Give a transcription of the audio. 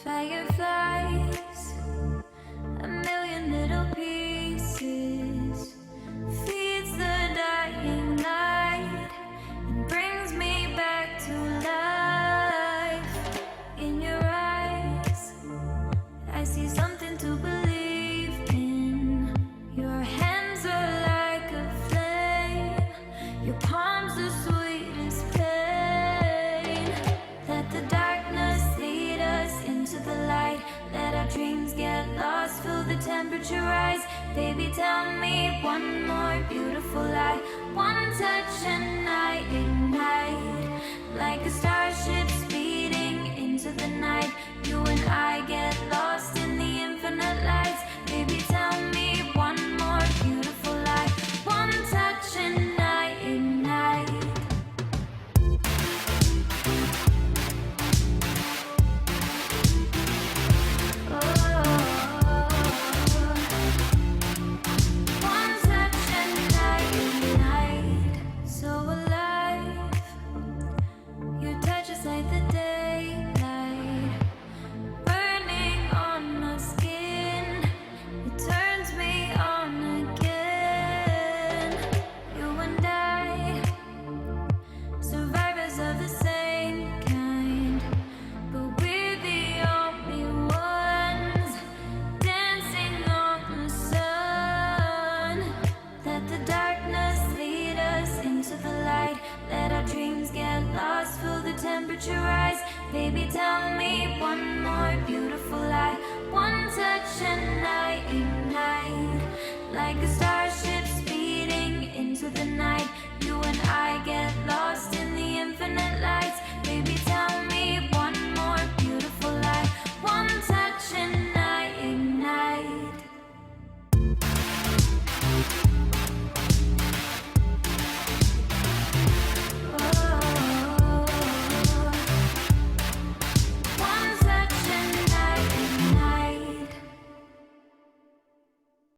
Fireflies, a million little pieces, feeds the dying light and brings me back to life. In your eyes, I see something to believe in. Your hands are like a flame, your palms the sweetest pain. Let the darkness lead us into the light. Let our dreams get lost, feel the temperature rise. Baby, tell me one more beautiful lie. One touch and I ignite like a starship.